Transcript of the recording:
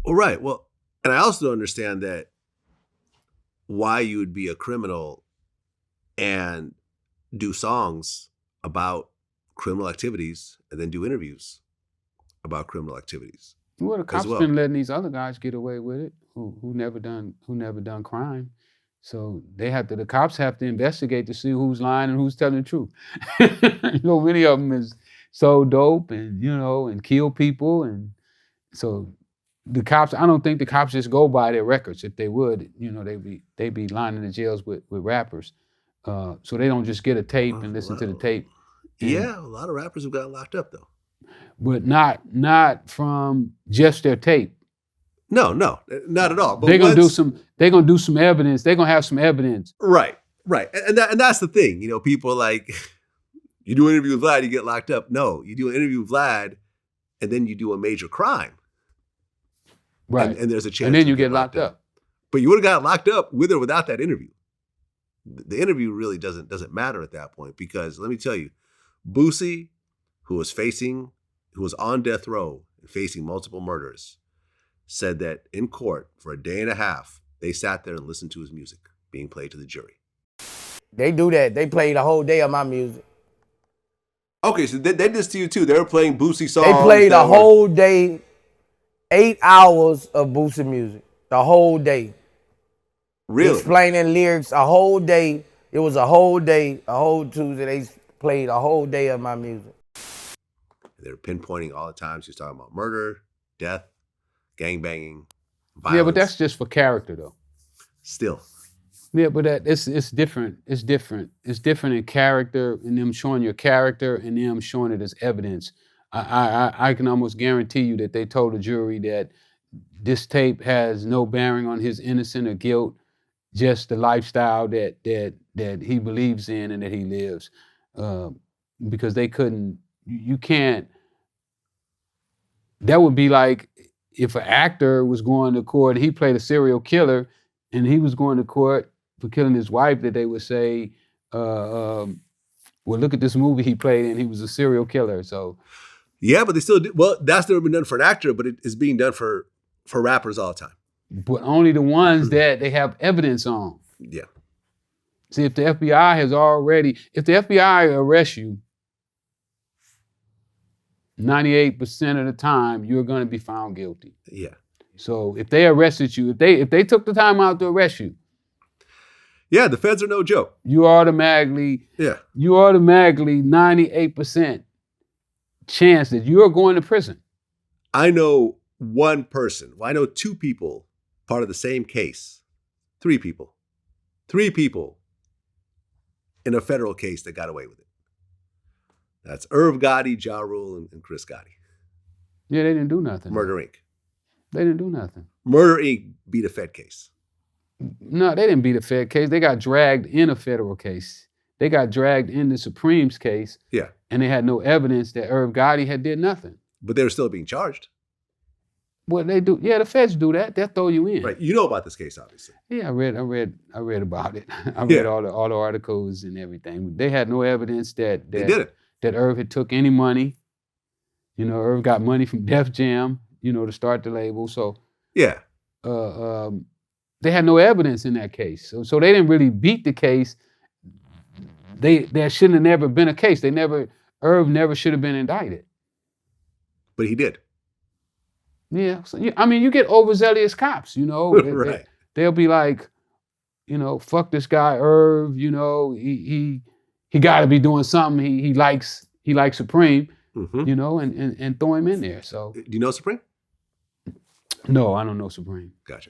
Well, right. Well, and I also don't understand that why you would be a criminal and do songs about criminal activities and then do interviews about criminal activities. Well, the cops well. been letting these other guys get away with it who never done crime. So the cops have to investigate to see who's lying and who's telling the truth. Many of them is so dope and and kill people, and so the cops. I don't think the cops just go by their records. If they would, they'd be lining the jails with rappers. So they don't just get a tape and listen to the tape. Yeah, a lot of rappers have gotten locked up though. But not from just their tape. No, not at all. But they're gonna do some evidence. They're gonna have some evidence. Right. And that's the thing. People are like, you do an interview with Vlad, you get locked up. No, you do an interview with Vlad, and then you do a major crime. Right. And there's a chance. And then you get locked up. But you would have got locked up with or without that interview. The interview really doesn't matter at that point, because let me tell you, Boosie, who was on death row and facing multiple murders, said that in court for a day and a half, they sat there and listened to his music being played to the jury. They do that. They play the whole day of my music. Okay, so they did this to you too. They were playing Boosie songs. They played the whole day, 8 hours of Boosie music, the whole day. Really? Explaining lyrics a whole day. It was a whole day, a whole Tuesday. They played a whole day of my music. They're pinpointing all the times he was talking about murder, death, gangbanging, violence. Yeah, but that's just for character, though. Still. Yeah, but it's different. It's different. It's different in character, and them showing your character, and them showing it as evidence. I can almost guarantee you that they told the jury that this tape has no bearing on his innocence or guilt, just the lifestyle that he believes in and that he lives, because they couldn't. You can't. That would be like if an actor was going to court, he played a serial killer, and he was going to court for killing his wife, that they would say, well, look at this movie he played in, he was a serial killer. So, yeah, but they still do. Well, that's never been done for an actor, but it is being done for rappers all the time. But only the ones that they have evidence on. Yeah. See, if the FBI arrests you, 98% of the time, you're going to be found guilty. Yeah. So if they arrested you, if they took the time out to arrest you, yeah, the feds are no joke. You automatically 98% chance that you are going to prison. I know one person. Well, I know two people part of the same case. Three people in a federal case that got away with it. That's Irv Gotti, Ja Rule, and Chris Gotti. Yeah, they didn't do nothing. Murder Inc. They didn't do nothing. Murder Inc. beat a Fed case. No, they didn't beat a Fed case. They got dragged in a federal case. They got dragged in the Supreme's case. Yeah. And they had no evidence that Irv Gotti had did nothing. But they were still being charged. What they do? Yeah, the feds do that. They'll throw you in. Right. You know about this case, obviously. Yeah, I read about it. I read all the articles and everything. They had no evidence that they did it. That Irv had took any money. Irv got money from Def Jam, to start the label. So yeah, they had no evidence in that case. So they didn't really beat the case. There shouldn't have never been a case. Irv never should have been indicted. But he did. Yeah. So, you get overzealous cops, Right. They'll be like, fuck this guy, Irv, he got to be doing something. He likes Supreme, mm-hmm. and throw him in there. So do you know Supreme? No, I don't know Supreme. Gotcha.